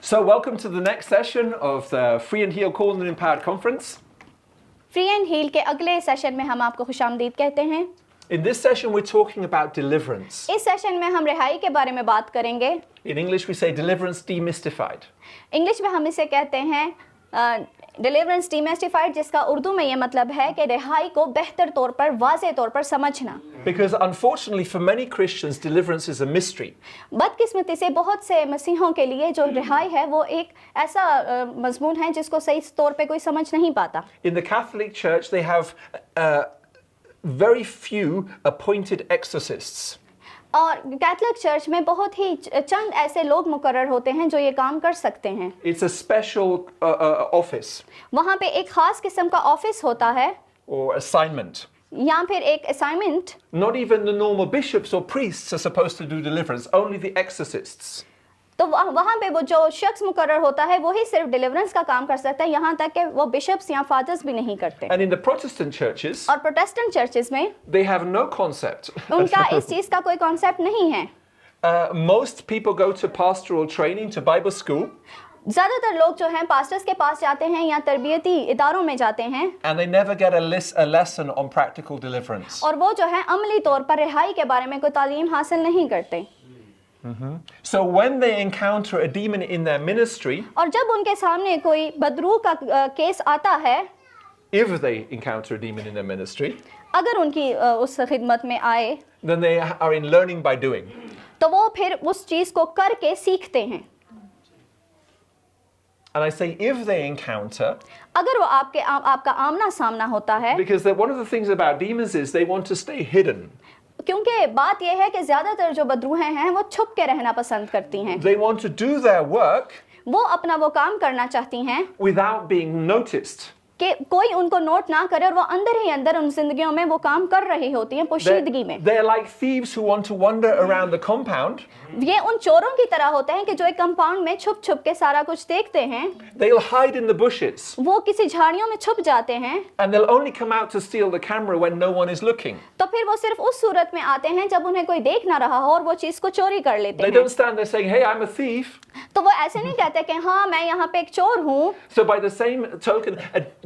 So welcome to the next session of the Free and Heal Called and Empowered Conference. Free and heal के अगले session में हम आपको खुशामदीद कहते हैं। In this session we're talking about deliverance. इस session में हम रिहाई के बारे में बात करेंगे। In English we say deliverance demystified. English में हम इसे कहते हैं डिलीवरेंस डीमिस्टिफाइड, जिसका उर्दू में ये मतलब है कि रिहाई को बेहतर तौर पर, वाज़े तौर पर समझना। Because unfortunately for many Christians deliverance is a mystery. बदकिस्मती से बहुत से मसीहों के लिए जो रिहाई है वो एक ऐसा मजमून है जिसको सही तौर पे कोई समझ नहीं पाता। In the Catholic Church they have very few appointed exorcists. और कैथलिक चर्च में बहुत ही चंद ऐसे लोग मुकर्रर होते हैं जो ये काम कर सकते हैं। It's a special office वहाँ पे एक खास किस्म का ऑफिस होता है or assignment. या फिर एक assignment. Not even the normal bishops or priests are supposed to do deliverance, only the exorcists. तो वहाँ पे वो जो शख्स मुकर्रर होता है वही सिर्फ डिलीवरेंस का काम कर सकता है, यहाँ तक कि वो बिशप्स या फादर्स भी नहीं करते। And in the Protestant churches और प्रोटेस्टेंट चर्चेस में they have no concept. उनका इस चीज़ का कोई कॉन्सेप्ट नहीं है। Most people go to pastoral training, to Bible school, ज़्यादातर लोग जो हैं पास्टर्स के पास जाते हैं या तरबियती इदारों में जाते हैं and they never get a lesson on practical deliverance. और वो जो है अमली तौर पर रिहाई के बारे में कोई तालीम हासिल नहीं करते। So when they encounter a demon in their ministry, और जब उनके सामने कोई बदरू का केस आता है, if they encounter a demon in their ministry, अगर उनकी उस खिदमत में आए, then they are in learning by doing. तो वो फिर उस चीज़ को करके सीखते हैं। And I say if they encounter, अगर वो आपका आमना सामना होता है, because one of the things about demons is they want to stay hidden. क्योंकि बात यह है कि ज़्यादातर जो बदरूहें हैं वो छुप के रहना पसंद करती हैं। They want to do their work वो अपना वो काम करना चाहती हैं without being noticed. कि कोई उनको नोट ना करे और वो अंदर ही अंदर उन जिंदगियों में वो काम कर रही होती हैं पोशीदगी में। They're like thieves who want to wander around the compound. ये उन चोरों की तरह होते हैं कि जो एक कंपाउंड में छुप छुप के सारा कुछ देखते हैं। They'll hide in the bushes. वो किसी झाड़ियों में छुप जाते हैं। And they'll only come out to steal the camera when no one is looking. तो फिर वो सिर्फ उस सूरत में आते हैं जब उन्हें कोई देख ना रहा हो और वो चीज को चोरी कर लेते They हैं। don't stand there saying, "Hey, I'm a thief." तो वो ऐसे नहीं कहते कि हाँ मैं यहाँ पे एक चोर हूँ। So by the same token,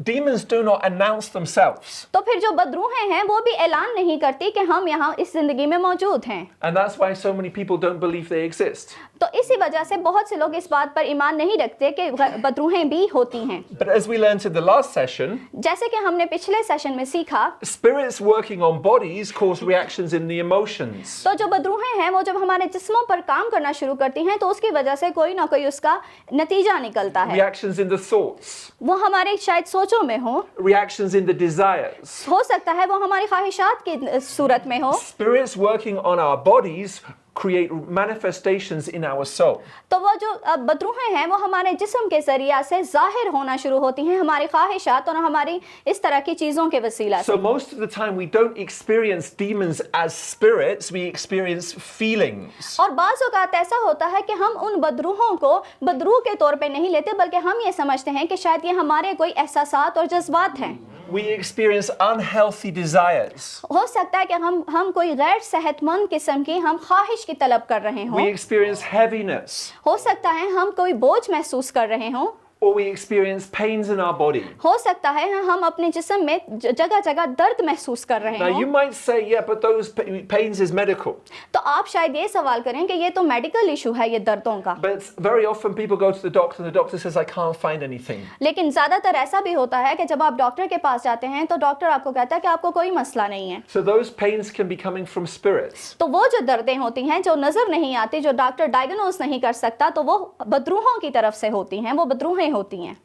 demons do not announce themselves. तो फिर जो बदरूहें हैं वो भी ऐलान नहीं करती कि हम यहाँ इस जिंदगी में मौजूद हैं। And that's why so many people don't believe they exist. तो इसी वजह से बहुत से लोग इस बात पर ईमान नहीं रखते कि बदरूहें भी होती हैं। But as we learned in the last session, जैसे कि हमने पिछले सेशन में सीखा, spirits working on bodies cause reactions in the emotions. तो जो बदरूहें हैं वो जब हमारे जिस्मों पर काम करना शुरू करती हैं तो उसकी वजह से कोई ना कोई उसका नतीजा निकलता है। Reactions in the thoughts. वो हमारे शायद सोचों में हो Reactions in the desires. हो सकता है वो हमारी ख्वाहिशात की सूरत में हो। Spirits working on our bodies create manifestations in our soul. तो वो जो बदरूहें हैं वो हमारे जिस्म के जरिया से जाहिर होना शुरू होती हैं, हमारी ख्वाहिशात और हमारी इस तरह की चीज़ों के वसीला से। So most of the time we don't experience demons as spirits, we experience feelings. और बाज़ औक़ात ऐसा होता है कि हम उन बदरूहों को बदरूह के तौर पे नहीं लेते, बल्कि हम ये समझते हैं कि शायद ये हमारे कोई एहसासात और जज्बात हैं। We experience unhealthy desires. हो सकता है कि हम कोई गैर सेहतमंद किस्म की हम ख्वाहिश की तलब कर रहे We हों। experience heaviness. हो सकता है हम कोई बोझ महसूस कर रहे हों। Or we experience pains in our body. हो सकता है हम अपने जिस्म में जगह जगह दर्द महसूस कर रहे Now you हों। might say, yeah, but those pains is medical. तो आप शायद ये सवाल करें कि ये तो मेडिकल इशू है ये दर्दों का। But very often people go to the doctor and the doctor says, I can't find anything. लेकिन ज़्यादातर ऐसा भी होता है कि जब आप डॉक्टर के पास जाते हैं तो डॉक्टर आपको कहता है कि आपको कोई मसला नहीं है। So those pains can be coming from spirits. तो वो जो दर्दें होती हैं जो नज़र नहीं आती, जो डॉक्टर डायग्नोज नहीं कर सकता, तो वो बदरूहों की तरफ से होती हैं, वो बदरूहें होती हैं।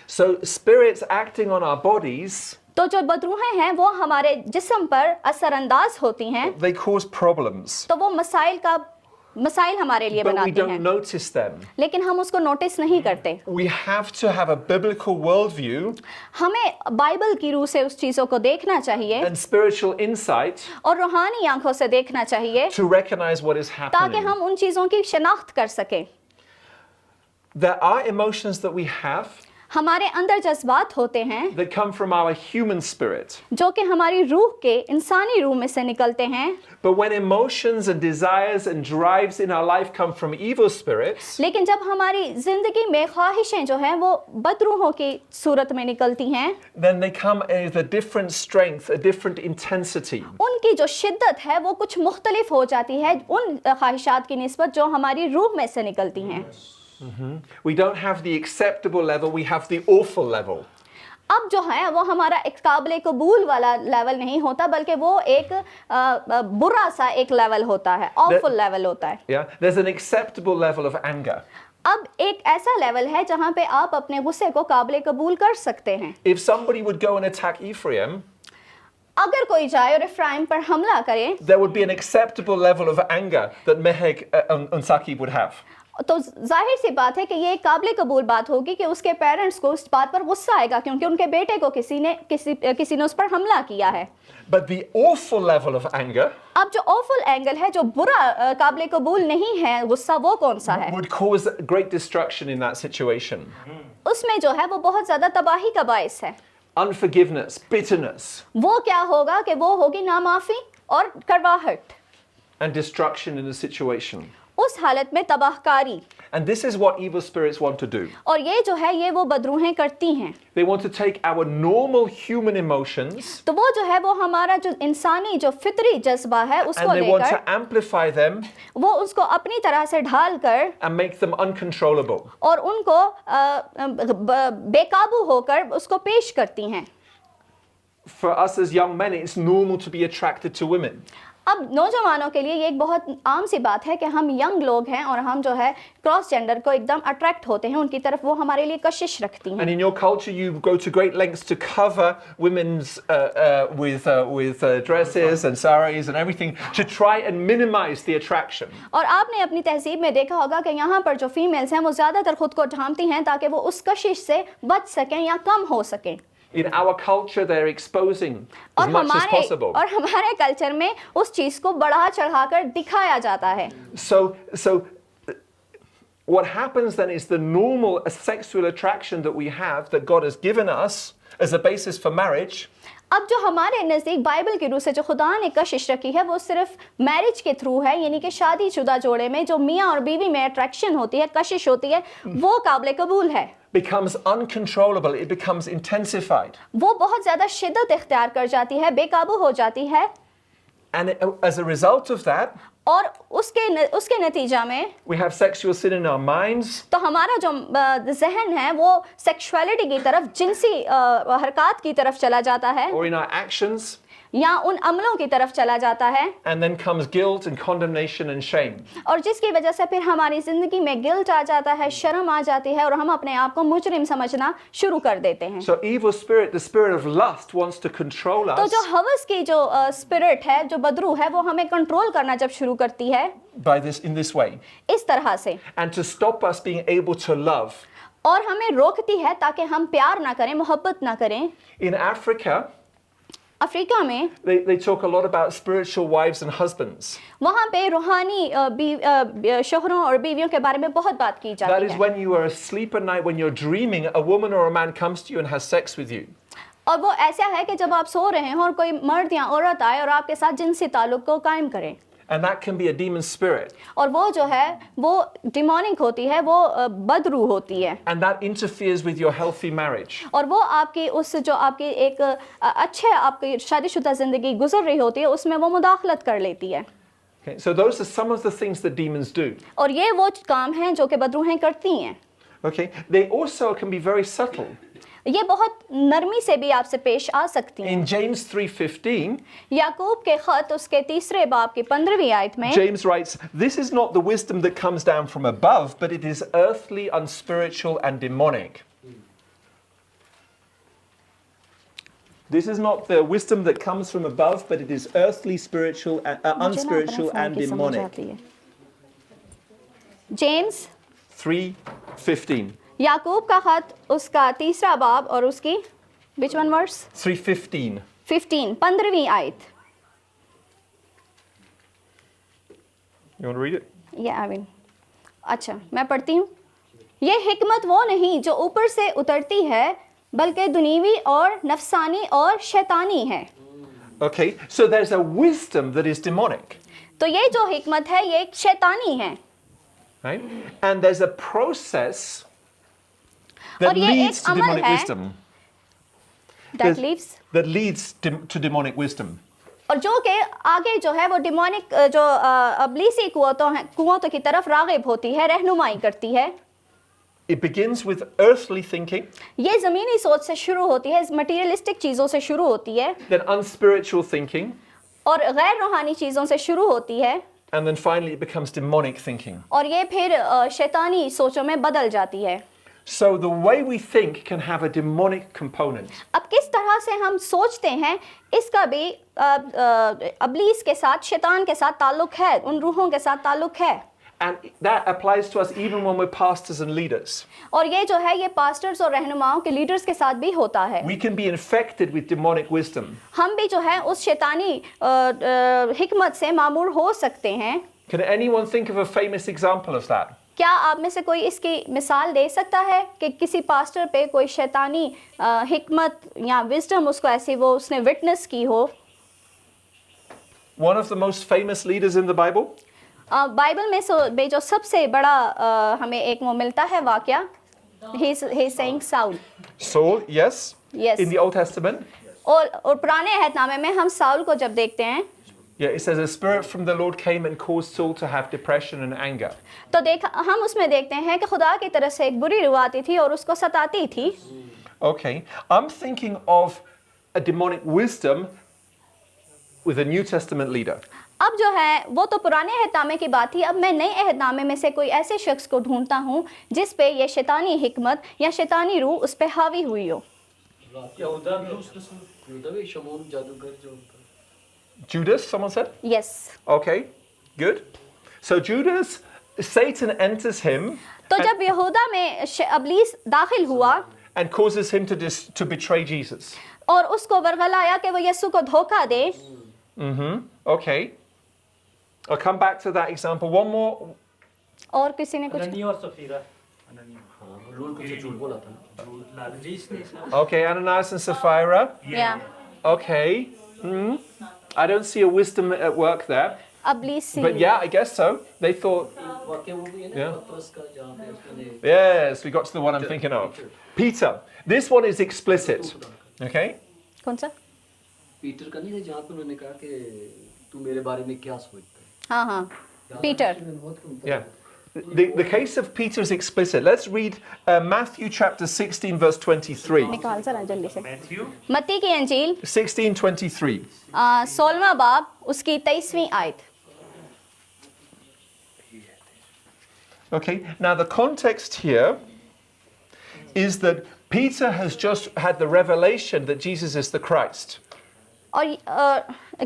So spirits acting on our bodies, तो जो बदरूहें हैं वो हमारे जिस्म पर असरअंदाज होती हैं, they cause problems. तो वो मसाइल हमारे लिए But we बनाती don't हैं, notice them. लेकिन हम उसको नोटिस नहीं करते। We have to have a biblical worldview हमें बाइबल की रूह से उस चीज़ों को देखना चाहिए and spiritual insight और रूहानी आंखों से देखना चाहिए to recognize what is ताकि happening. हम उन चीज़ों की शनाख्त कर सकें। There are emotions that we have हमारे अंदर जज्बात होते हैं that come from our human spirit. जो कि हमारी रूह के इंसानी रूह में से निकलते हैं, But when emotions and desires and drives in our life come from evil spirits, लेकिन जब हमारी जिंदगी में ख्वाहिशें जो हैं वो बदरूहों की सूरत में निकलती हैं, then they come with a different strength, a different intensity. उनकी जो शिद्दत है वो कुछ मुख्तलिफ हो जाती है उन ख्वाहिशात की निस्बत जो हमारी रूह में से निकलती हैं। We don't have the acceptable level, we have the awful level. अब जो है वो हमारा एक काबिल कबूल वाला लेवल नहीं होता, बल्कि वो एक बुरा सा एक लेवल होता है, ऑफुल लेवल होता है। Yeah, there's an acceptable level of anger. अब एक ऐसा लेवल है जहाँ पे आप अपने गुस्से को काबिल कबूल कर सकते हैं। If somebody would go and attack Ephraim, अगर कोई जाए और इफ्राइम पर हमला करे there would be an acceptable level of anger that Mehek and Saki would have. तो जाहिर सी बात है कि ये एक काबिल कबूल बात होगी कि उसके पेरेंट्स को उस बात पर गुस्सा आएगा क्योंकि उनके बेटे को किसी ने उस पर हमला किया है। But the awful level of anger अब जो ऑफुल एंगल है, जो बुरा काबिल कबूल नहीं है गुस्सा, वो कौन सा है? would cause great destruction in that situation. उसमें जो है वो बहुत ज्यादा तबाही का बायस है। Unforgiveness, bitterness, वो क्या होगा कि वो होगी नामाफी और कड़वाहट, and destruction in the situation. उस हालत में तबाहकारी। And this is what evil spirits want to do. और ये जो है ये वो बदरूहें करती हैं। They want to take our normal human emotions तो वो जो है वो हमारा जो इंसानी जो फितरी जज्बा है उसको and they want लेकर to amplify them वो उसको अपनी तरह से ढाल कर and make them uncontrollable. और उनको बेकाबू होकर उसको पेश करती हैं। For us as young men, it's normal to be attracted to women. अब नौजवानों के लिए ये एक बहुत आम सी बात है कि हम यंग लोग हैं और हम जो है क्रॉस जेंडर को एकदम अट्रैक्ट होते हैं, उनकी तरफ वो हमारे लिए कशिश रखती हैं। And in your culture, you go to great lengths to cover women's with dresses and saris and everything to try and minimize the attraction. और आपने अपनी तहजीब में देखा होगा कि यहाँ पर जो फीमेल्स हैं वो ज़्यादातर खुद को ढांपती हैं ताकि वो उस कशिश से बच सकें या कम हो सकें। In our culture, they're exposing as much as possible. और हमारे कल्चर में उस चीज़ को बढ़ा चढ़ाकर दिखाया जाता है। So what happens then is the normal sexual attraction that we have, that God has given us as a basis for marriage, अब जो हमारे नज़दीक बाइबल की रूह से जो खुदा ने कशिश रखी है वो सिर्फ मैरिज के थ्रू है, यानी कि शादीशुदा जोड़े में जो मियाँ और बीवी में अट्रैक्शन होती है, कशिश होती है, वो काबिल कबूल है। becomes uncontrollable, it becomes intensified. वो बहुत ज़्यादा शिद्दत इख्तियार कर जाती है, बेकाबू हो जाती है। And as a result of that, और उसके नतीजा में we have sexual sin in our minds, तो हमारा जो जहन है वो सेक्सुअलिटी की तरफ, जिनसी हरकत की तरफ चला जाता है or in our actions, या उन अमलों की तरफ चला जाता है। and then comes guilt and condemnation and shame. और जिसकी वजह से फिर हमारी जिंदगी में गिल्ट आ जाता है, शर्म आ जाती है और हम अपने आप को मुजरिम समझना शुरू कर देते हैं। So evil spirit, the spirit of lust, wants to control तो us जो हवस की जो स्पिरिट है, जो बदरू है, वो हमें कंट्रोल करना जब शुरू करती है in this way, इस तरह से, and to stop us being able to love. और हमें रोकती है ताकि हम प्यार ना करें, मोहब्बत ना करें। In Africa, अफ्रीका में they talk a lot about spiritual wives and husbands. वहाँ पे रूहानी शोहरों और बीवियों के बारे में बहुत बात की That जाती is है। when you are asleep at night, when you're dreaming, a woman or a man comes to you and has sex with you. और वो ऐसा है कि जब आप सो रहे हैं और कोई मर्द या औरत आए और आपके साथ जिनसी ताल्लुक को कायम करे, And that can be a demon spirit. और वो जो है वो डिमोनिक होती है, वो बदरू होती है, And that interferes with your healthy marriage. और वो आपकी उस जो आपकी एक अच्छे आपकी शादीशुदा जिंदगी गुजर रही होती है उसमें वो मुदाखलत कर लेती है। Okay, so those are some of the things that demons do. और ये वो काम हैं जो कि बदरूहें करती हैं। Okay, they also can be very subtle. ये बहुत नरमी से भी आपसे पेश आ सकती हैं। In James 3:15, याकूब के खत उसके 3 बाब की 15वीं आयत में James writes, "This is not the wisdom that comes down from above, but it is earthly, unspiritual, and demonic." This is not the wisdom that comes from above, but it is earthly, spiritual, unspiritual, and demonic. James 3:15. याकूब का खत उसका 3 बाब और उसकी which one verse 3:15. 15वीं आयत। You want to read it? या I mean अच्छा मैं पढ़ती हूँ। ये हिकमत वो नहीं जो ऊपर से उतरती है, बल्कि दुनीवी और नफसानी और शैतानी है। Okay, so there's a wisdom that is demonic, तो ये जो हिकमत है ये एक शैतानी है, right? And there's a process that और ये एक leads to अमल demonic है wisdom. that leaves, That leads to demonic wisdom. और जो कि आगे जो है वो डिमोनिक जो अबलीसी कुव्वतों की तरफ राग़िब होती है, रहनुमाई करती है। It begins with earthly thinking, ये ज़मीनी सोच से शुरू होती है, मटीरियलिस्टिक चीज़ों से शुरू होती है, then unspiritual thinking, और गैर रूहानी चीज़ों से शुरू होती है, and then finally it becomes demonic thinking. और ये फिर शैतानी सोचों में बदल जाती है। So the way we think can have a demonic component. अब किस तरह से हम सोचते हैं इसका भी अबलीस के साथ, शैतान के साथ ताल्लुक है, उन रूहों के साथ ताल्लुक है। And that applies to us even when we're pastors and leaders. और ये जो है ये पास्टर्स और रहनुमाओं के लीडर्स के साथ भी होता है। We can be infected with demonic wisdom. हम भी जो है उस शैतानी हिकमत से मामूर हो सकते हैं। Can anyone think of a famous example of that? क्या आप में से कोई इसकी मिसाल दे सकता है कि किसी पास्टर पे कोई शैतानी हिकमत या विजडम उसको ऐसी वो उसने विटनेस की हो? One of the most famous leaders in the Bible? Bible में जो सबसे बड़ा हमें एक वो मिलता है वाकया, he is saying Saul. Saul, yes. Yes. In the Old Testament. और पुराने अहदनामे में हम साउल को जब देखते हैं, Yeah, it says a spirit from the Lord came and caused Saul to have depression and anger. तो हम उसमें देखते हैं कि खुदा की तरफ से एक बुरी रूह आती थी और उसको सताती थी। Okay, I'm thinking of a demonic wisdom with a New Testament leader. अब जो है वो तो पुराने अहदनामे की बात थी, अब मैं नए अहदनामे में से कोई ऐसे शख्स को ढूंढता हूँ जिस पे ये शैतानी हिकमत या शैतानी रूह उस पे हावी हुई हो। Judas, someone said? Yes. Okay, good. So Judas, Satan enters him तो जब यहूदा में अबलीस दाखिल हुआ and causes him to betray Jesus. और उसको बरगलाया कि वो यीशु को धोखा दे। Okay. I'll come back to that example. One more. और किसी ने कुछ अननिया और Safira Okay, Ananias and Sapphira. या Okay. I don't see a wisdom at work there. अबलीस But yeah, I guess so. They thought, yeah. Yes, we got to the one I'm thinking of. Peter. This one is explicit. Okay? कौन सा? Peter का नहीं है जहाँ पे उन्होंने कहा कि तू मेरे बारे में क्या सोचता है? हाँ हाँ, Peter. Yeah. The case of Peter is explicit. Let's read Matthew chapter 16 verse 23. निकाल जरा जल्दी से। मैथ्यू मत्ती की अंजील 16:23. 16वां बाब उसकी 23वीं आयत। Okay, now the context here is that Peter has just had the revelation that Jesus is the Christ. और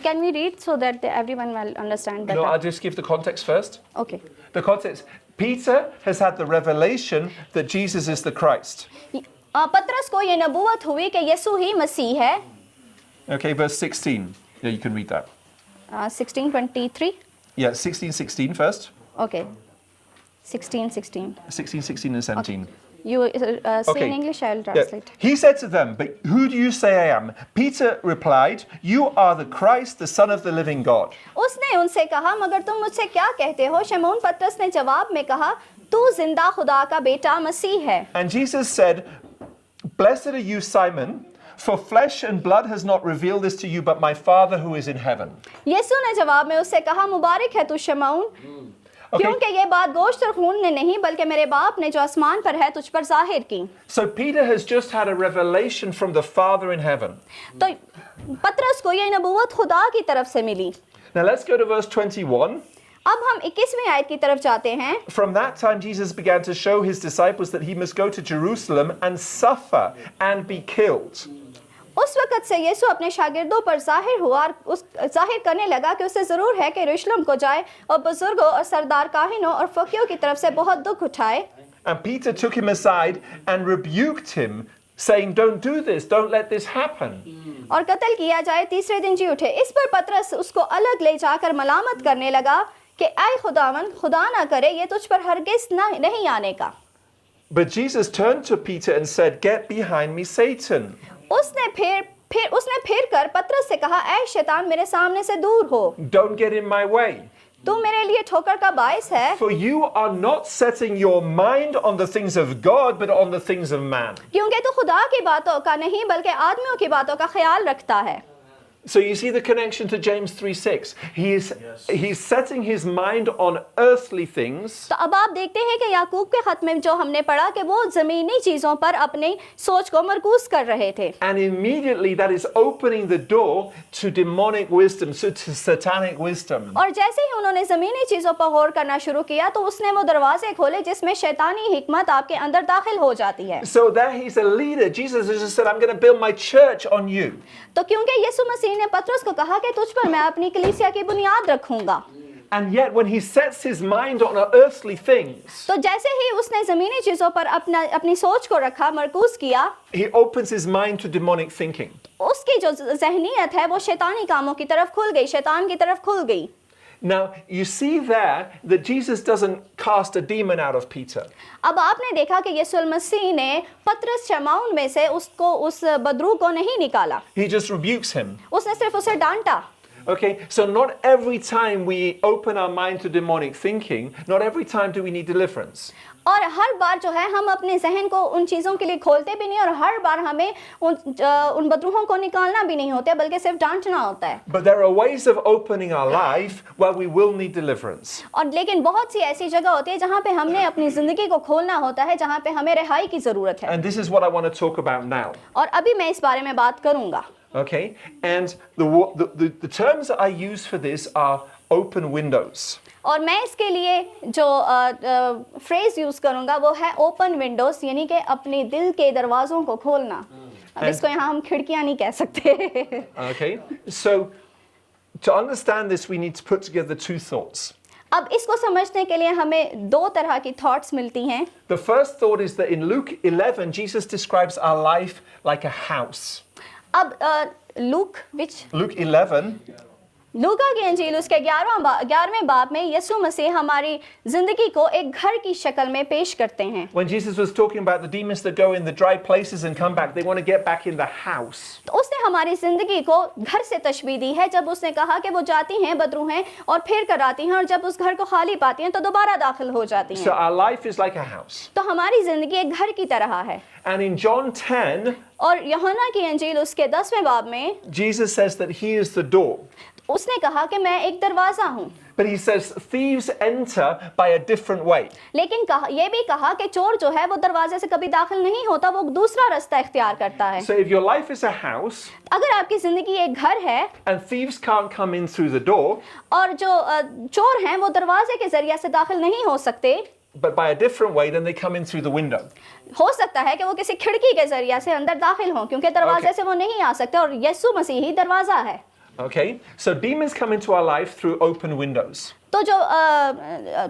can we read so that everyone will understand No, I'll better? just give the context first. Okay. The context, Peter has had the revelation that Jesus is the Christ. पतरस को ये नबूवत हुई कि यीशु ही मसीह है। Okay, verse 16. Yeah, you can read that. 16:23. Yeah, 16:16 first. Okay. 16:16. 16:16 and 17. You say Okay. in English, I will Yeah. translate. He said to them, "But who do you say I am?" Peter replied, "You are the Christ, the Son of the living God." उसने उनसे कहा, मगर तुम मुझसे क्या कहते हो? शमौन पतरस ने जवाब में कहा, तू जिंदा खुदा का बेटा मसीह है। And Jesus said, "Blessed are you, Simon, for flesh and blood has not revealed this to you, but my Father who is in heaven." यीशु ने जवाब में उससे कहा, मुबारक है तू शमौन, Okay, क्योंकि ये बात गोश्त और खून ने नहीं बल्कि मेरे बाप ने जो आसमान पर है तुझ पर जाहिर की। so Peter has just had a revelation from the Father in heaven. तो पतरस को ये नबूवत खुदा की तरफ से मिली। Now let's go to verse 21. अब हम 21वीं आयत की तरफ जाते हैं। From that time, Jesus began to show his disciples that he must go to Jerusalem and suffer and be killed. उस वक़्त से यीशु अपने शागिर्दों पर जाहिर हुआ और जाहिर करने लगा कि उसे ज़रूर है कि यरूशलेम को जाए और बुजुर्गों और सरदार काहिनों और फकीहों की तरफ से बहुत दुख उठाए। And Peter took him aside and rebuked him, saying, "Don't do this, don't let this happen." और कत्ल किया जाए, तीसरे दिन जी उठे। इस पर पतरस उसको अलग ले जाकर मलामत करने लगा कि ऐ खुदावन, खुदा ना करे ये तुझ पर हरगिज़ नहीं आने का। But Jesus turned to Peter and said, "Get behind me, Satan." उसने फिर कर पतरस से कहा, ऐ शैतान मेरे सामने से दूर हो, Don't get in my way. तू मेरे लिए ठोकर का बायस है, For you are not setting your mind on the things of God, but on the things of man. क्योंकि तू खुदा की बातों का नहीं बल्कि आदमियों की बातों का ख्याल रखता है। So you see the connection to James 3:6. He's setting his mind on earthly things, तो अब आप देखते हैं कि याकूब के खत में जो हमने पढ़ा कि वो जमीनी चीजों पर अपनी सोच को मरकूज कर रहे थे, and immediately that is opening the door to demonic wisdom, to satanic wisdom. और जैसे ही उन्होंने जमीनी चीजों पर गौर करना शुरू किया तो उसने वो दरवाजे खोले जिसमें शैतानी हिकमत आपके अंदर दाखिल हो जाती है। So there he's a leader. Jesus has just said, "I'm going to build my church on you." तो क्योंकि यीशु मसीह ने पतरस को कहा कि तुझ पर मैं अपनी कलीसिया की बुनियाद रखूंगा, And yet when he sets his mind on earthly things, तो जैसे ही उसने जमीनी चीजों पर अपनी सोच को रखा, मरकूज किया, he opens his mind to demonic thinking. उसकी जो ज़हनियत है वो शैतानी कामों की तरफ खुल गई, शैतान की तरफ खुल गई। Now, you see there that Jesus doesn't cast a demon out of Peter. अब आपने देखा कि यीशु मसीह ने पतरस शमाउन में से उस बदरू को नहीं निकाला, He just rebukes him. उसने सिर्फ उसे डांटा। Okay, so not every time we open our mind to demonic thinking, not every time do we need deliverance. और हर बार जो है हम अपने जहन को उन चीज़ों के लिए खोलते भी नहीं, और हर बार हमें उन बदरूहों को निकालना भी नहीं होता है, बल्कि सिर्फ डांटना होता है। But there are ways of opening our life where we will need deliverance. और लेकिन बहुत सी ऐसी जगह होती है जहाँ पे हमने अपनी ज़िंदगी को खोलना होता है, जहाँ पे हमें रिहाई की ज़रूरत है। And this is what I want to talk about now. और अभी मैं इस बारे में बात करूँगा। Okay, and the terms that I use for this are open windows. और मैं इसके लिए जो फ्रेज यूज करूंगा वो है ओपन विंडोज, यानी कि अपने दिल के दरवाजों को खोलना। अब इसको यहाँ हम खिड़कियां नहीं कह सकते। Okay, so to understand this we need to put together two thoughts. अब इसको समझने के लिए हमें दो तरह की थॉट्स मिलती हैं। The first thought is that in Luke 11 Jesus describes our life like a house. अब Luke 11 लूका की अंजील उसके 11वें बाब में यीशु मसीह हमारी जिंदगी को एक घर की शक्ल में पेश करते हैं। When Jesus was talking about the demons that go in the dry places and come back, they want to get back in the house. तो उसने हमारी जिंदगी को घर से तशबीह दी है, जब उसने कहा कि वो जाती हैं, बदरू हैं, और फिर कर आती हैं, और जब उस घर को खाली पाती हैं तो दोबारा दाखिल हो जाती हैं। So our life is like a house. तो हमारी जिंदगी एक घर की तरह है। And in John 10, और यूहन्ना की अंजील उसके 10वें बाब में Jesus says that he is the door. उसने कहा कि मैं एक दरवाजा हूँ। But he says thieves enter by a different way. लेकिन ये भी कहा कि चोर जो है वो दरवाजे से कभी दाखिल नहीं होता, वो दूसरा रास्ता इख्तियार करता है। So if your life is a house, अगर आपकी जिंदगी एक घर है and thieves can't come in through the door, और जो चोर हैं वो दरवाजे के जरिए से दाखिल नहीं हो सकते, but by a different way, then they come in through the window. हो सकता है कि वो किसी खिड़की के जरिए से अंदर दाखिल हों, क्योंकि दरवाजे से वो नहीं आ सकते, और यीशु मसीह ही दरवाजा है। Okay, so demons come into our life through open windows. तो जो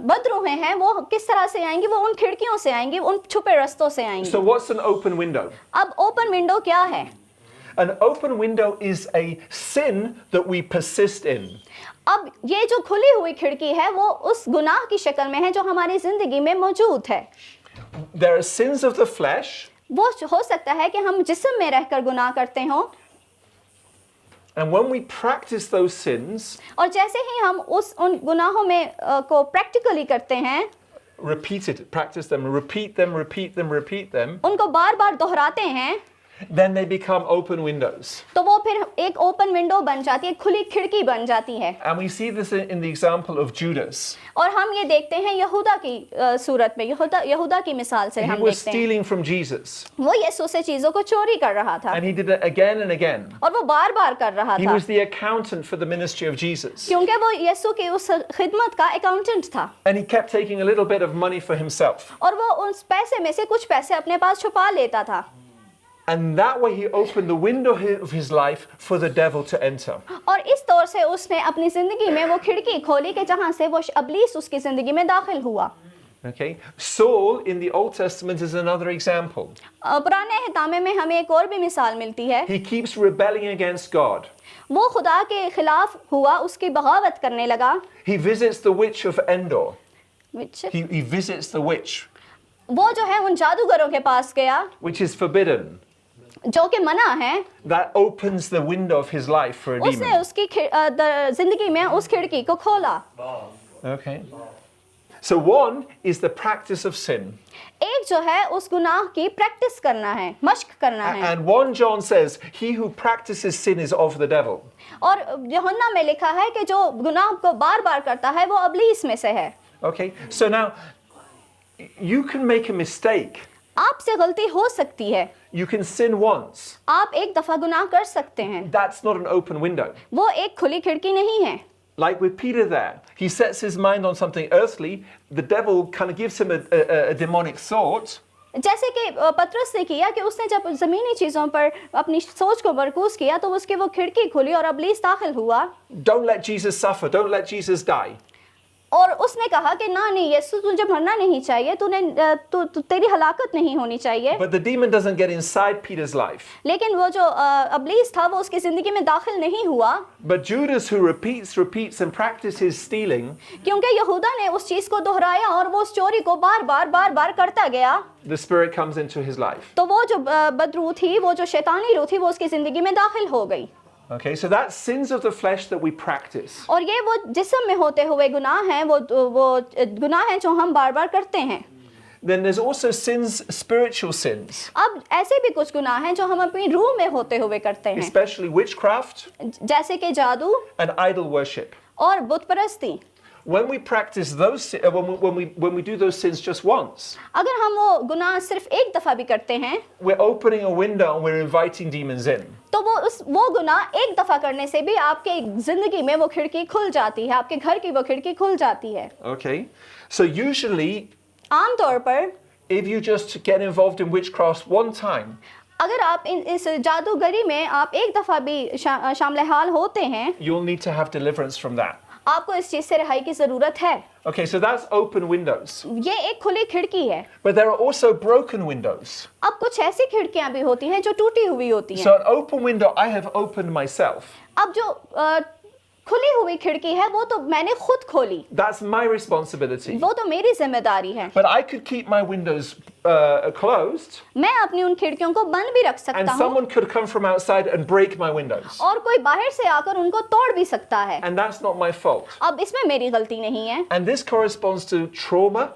बदरूहें हैं वो किस तरह से आएंगी? वो उन खिड़कियों से आएंगी, उन छुपे रास्तों से आएंगी। So what's an open window? अब ओपन विंडो क्या है? An open window is a sin that we persist in. अब ये जो खुली हुई खिड़की है वो उस गुनाह की शक्ल में है जो हमारी जिंदगी में मौजूद है। There are sins of the flesh. वो हो सकता है कि हम जिस्म में रहकर गुनाह करते हों, And when we practice those sins, और जैसे ही हम उन गुनाहों में को प्रैक्टिकली करते हैं, practice them, repeat them, उनको बार-बार दोहराते हैं, then they become open windows. तो वो फिर एक ओपन विंडो बन जाती है, खुली खिड़की बन जाती है। And we see this in the example of Judas. और हम ये देखते हैं यहूदा की सूरत में, यहूदा की मिसाल से He हम was देखते हैं। stealing from Jesus. वो यीशु से चीजों को चोरी कर रहा था, And he did it again and again. और वो बार-बार कर रहा He था, was the accountant for the ministry of Jesus. क्योंकि वो यीशु की उस खिदमत का अकाउंटेंट था, And he kept taking a little bit of money for himself. और वो उस पैसे में से कुछ पैसे अपने पास छुपा लेता था। And that way he opened the window of his life for the devil to enter. और इस तौर से उसने अपनी जिंदगी में वो खिड़की खोली कि जहां से वो अबलीस उसकी जिंदगी में दाखिल हुआ। Okay? Saul in the Old Testament is another example. पुराने हितामे में हमें एक और भी मिसाल मिलती है। He keeps rebelling against God. वो खुदा के खिलाफ हुआ, उसकी बगावत करने लगा। He visits the witch of Endor. Which? He visits the witch. वो जो है उन जादूगरों के पास गया which is forbidden. जो कि मना है। That opens the window of his life for a उसने demon. उसकी जिंदगी में उस खिड़की को खोला। Okay. So one is the practice of sin. एक जो है उस गुनाह की प्रैक्टिस करना है, मश्क करना है। And 1 John says, he who practices sin is of the devil. और यूहन्ना में लिखा है कि जो गुनाह को बार-बार करता है वो इब्लीस में से है। Okay. So now you can make a mistake. आपसे गलती हो सकती है। You can sin once. आप एक दफा गुनाह कर सकते हैं। That's not an open window. वो एक खुली खिड़की नहीं है। Like with Peter there, he sets his mind on something earthly. The devil kind of gives him a demonic thought. जैसे कि पतरस ने किया कि उसने जब ज़मीनी चीज़ों पर अपनी सोच को मरकूज किया तो उसकी वो खिड़की खुली और इब्लीस दाखिल हुआ। Don't let Jesus suffer. Don't let Jesus die. और उसने कहा कि ना नहीं यीशु तुझे मरना नहीं चाहिए, तेरी हलाकत नहीं होनी चाहिए। But the demon doesn't get inside Peter's life. लेकिन वो जो इब्लीस था वो उसकी जिंदगी में दाखिल नहीं हुआ। But Judas, who repeats and practices stealing, क्योंकि यहूदा ने उस चीज को दोहराया और वो उस चोरी को बार बार करता गया। the Spirit comes into his life. तो वो जो बदरूह थी, वो जो शैतानी रूह थी, वो उसकी जिंदगी में दाखिल हो गई। Okay, so that's sins of the flesh that we practice. और ये वो जिस्म में होते हुए गुनाह हैं, वो गुनाह हैं जो हम बार बार करते हैं। Then there's also sins, spiritual sins, अब ऐसे भी कुछ गुनाह हैं जो हम अपनी रूह में होते हुए करते हैं, especially witchcraft जैसे कि जादू and idol worship. और बुत परस्ती। When we practice those, when we do those sins just once, अगर हम वो गुनाह सिर्फ एक दफा भी करते हैं we're opening a window and we're inviting demons in. तो वो गुनाह एक दफा करने से भी आपके जिंदगी में वो खिड़की खुल जाती है, आपके घर की वो खिड़की खुल जाती है। Okay, so usually, आमतौर पर if you just get involved in witchcraft one time, अगर आप इस जादूगरी में आप एक दफा भी शामिल हाल होते हैं, you'll need to have deliverance from that. आपको इस चीज से रिहाई की जरूरत है। Okay, so that's open windows. ये एक खुली खिड़की है। But there are also broken windows. अब कुछ ऐसी खिड़कियां भी होती हैं जो टूटी हुई होती हैं। So an open window I have opened myself. अब जो खुली हुई खिड़की है वो तो मैंने खुद खोली, That's my responsibility. वो तो मेरी जिम्मेदारी है। But I could keep my windows closed, मैं अपनी उन खिड़कियों को बंद भी रख and सकता हूँ someone could come from outside and break my windows. और कोई बाहर से आकर उनको तोड़ भी सकता है। And that's not my fault. अब इसमें मेरी गलती नहीं है। And this corresponds to trauma,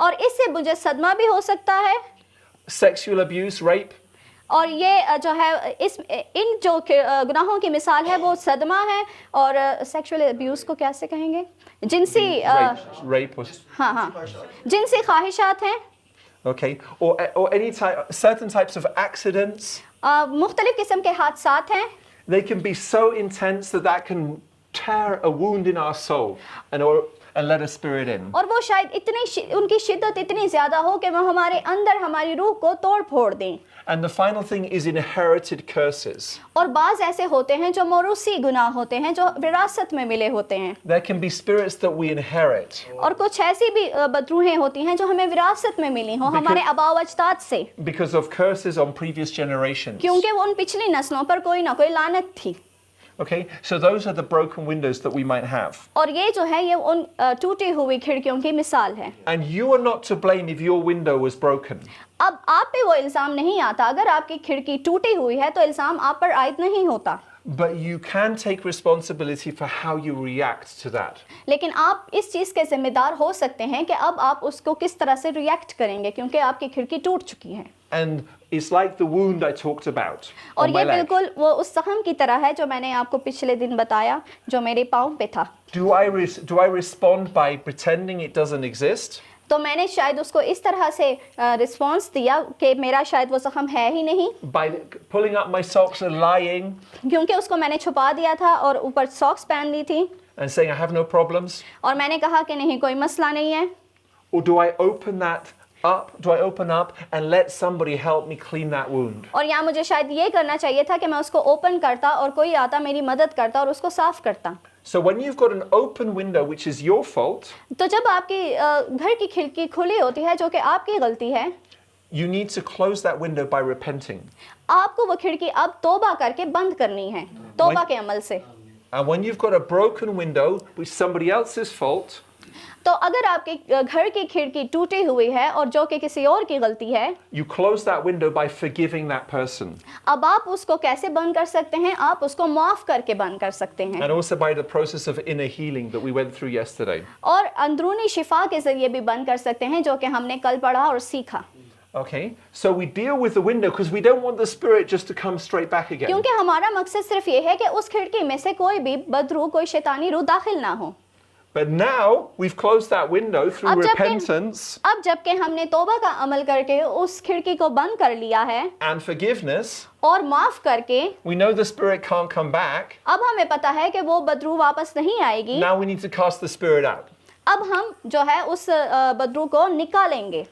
और इससे मुझे सदमा भी हो सकता है। sexual abuse, rape. और ये जो है इन जो गुनाहों की मिसाल है वो सदमा है और सेक्सुअल अब्यूज को कैसे कहेंगे, जिनसी Rape was, हाँ जिनसी ख्वाहिशात हैं, okay, or any type, certain types of accidents. मुख्तलिफ किस्म के हादसात हैं। They can be so intense that can tear a wound in our soul and let a spirit in. और वो शायद उनकी शिद्दत इतनी ज्यादा हो कि वो हमारे अंदर हमारी रूह को तोड़ फोड़ दें। And the final thing is inherited curses. और बाज ऐसे होते हैं जो मौरूसी गुनाह होते हैं, जो विरासत में मिले होते हैं। There can be spirits that we inherit. और कुछ ऐसी भी बदरूहें होती हैं जो हमें विरासत में मिली हो हमारे आबाव अजदाद से, Because of curses on previous generations. क्योंकि वो उन पिछली नस्लों पर कोई ना कोई लानत थी। Okay, so those are the broken windows that we might have. और ये जो है ये उन टूटी हुई खिड़कियों की मिसाल है। And you are not to blame if your window was broken. अब आप पे वो इल्जाम नहीं आता, अगर आपकी खिड़की टूटी हुई है तो इल्जाम आप पर आयद नहीं होता। But you can take responsibility for how you react to that. लेकिन आप इस चीज़ के जिम्मेदार हो सकते हैं कि अब आप उसको किस तरह से रिएक्ट करेंगे, क्योंकि आपकी खिड़की टूट चुकी है। And it's like the wound I talked about और on my ये leg. बिल्कुल वो उस जख्म की तरह है जो मैंने आपको पिछले दिन बताया, जो मेरे पाँव पे था। Do I respond by pretending it doesn't exist? तो मैंने शायद उसको इस तरह से रिस्पॉन्स दिया कि मेरा शायद वो जख्म है ही नहीं, By pulling up my socks and lying क्योंकि उसको मैंने छुपा दिया था और ऊपर सॉक्स पहन ली थी and saying I have no problems? और मैंने कहा कि नहीं कोई मसला नहीं है। Or do I open that up? Do I open up and let somebody help me clean that wound? और या मुझे शायद ये करना चाहिए था कि मैं उसको ओपन करता और कोई आता मेरी मदद करता और उसको साफ करता। So when you've got an open window which is your fault, तो जब आपकी घर की खिड़की खुली होती है जो कि आपकी गलती है, you need to close that window by repenting. आपको वो खिड़की अब तौबा करके बंद करनी है, तौबा के अमल से। And when you've got a broken window which is somebody else's fault, तो अगर आपके घर की खिड़की टूटी हुई है और जो कि किसी और की गलती है, you close that window by forgiving that person. अब आप उसको कैसे बंद कर सकते हैं? आप उसको माफ करके बंद कर सकते हैं, And also by the process of inner healing that we went through yesterday. और अंदरूनी शिफा के जरिए भी बंद कर सकते हैं, जो कि हमने कल पढ़ा और सीखा। Okay, so we deal with the window because we don't want the spirit just to come straight back again. क्योंकि हमारा मकसद सिर्फ ये है कि उस खिड़की में से कोई भी बदरूह, कोई शैतानी रूह दाखिल ना हो। But now we've closed that window through अब repentance जबकि हमने तौबा का अमल करके उस खिड़की को बंद कर लिया है and forgiveness. और माफ करके, We know the spirit can't come back. अब हमें पता है कि वो बदरूह वापस नहीं आएगी। Now we need to cast the spirit out. अब हम जो है उस बदरूह को निकालेंगे।